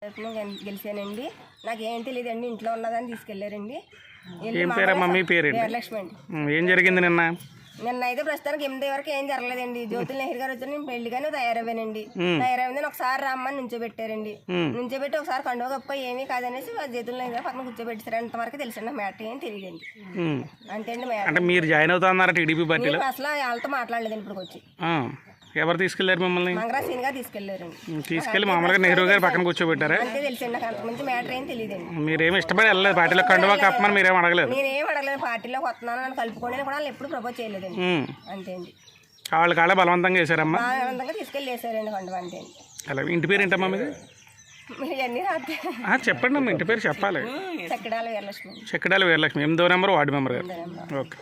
తరఫున గెలిచానండి. నాకు ఏం తెలియదండి, ఇంట్లో ఉన్నదని తీసుకెళ్లారండి. ఏం పేరమ్మా మీ పేరు? వీరలక్ష్మి అండి. ఏం జరిగింది నిన్న? నిన్న అయితే ప్రస్తుతానికి 8 వరకు ఏం జరగలేదండి. జ్యోతుల నెహ్రూ గారు వచ్చి నేను పెళ్లిగానే తయారవ్వానండి. తయారైంది ఒకసారి రమ్మని నుంచోబెట్టారండి. నుంచోబెట్టి ఒకసారి కండువ గొప్ప ఏమీ కాదనేసి జ్యోతుల నెహ్రూ గారు పక్కన కూర్చోబెట్టారు. అంతవరకు తెలుసండి. మ్యాటర్ ఏం తెలియదండి. అంతే అండి. అంటే మీరు జాయిన్ అవుతా అన్నారు టీడీపీ పార్టీలో? అసలు వాళ్ళతో మాట్లాడలేదండి. ఇప్పుడు వచ్చి ఎవరు తీసుకెళ్లారు మిమ్మల్ని? మంగరాశీని గారు తీసుకెళ్లారండి. తీసుకెళ్లి మామూలుగా నెహ్రూ గారు పక్కన కూర్చోబెట్టారా? అంతే తెలుసండి. నాకు అంతకుమించి మ్యాటర్ ఏం తెలియదండి. మీరేమి ఇష్టపడి వెళ్ళలేదు పార్టీలో? కండువా కప్పమని మీరేం అడగలేదు? నేనేం అడగలేదు. పార్టీలోకి వస్తున్నాను నన్ను కలుపుకోండి కూడా వాళ్ళు ఎప్పుడు ప్రపోజ్ చేయలేదండి. అంతే అండి. వాళ్ళ కాళ్ళ బలవంతంగా వేసారమ్మా? బలవంతంగా తీసుకెళ్ళి వేసారండి కండువ. అంతే అండి. అలా ఇంటి పేరు ఏంటమ్మా మీది? ఇవన్నీ చెప్పండి అమ్మా, ఇంటి పేరు చెప్పాలి. చెక్కడాల వీరలక్ష్మి. చెక్కడాల వీరలక్ష్మి, 8వ నెంబర్ వార్డు మెంబర్ గారు. ఓకే.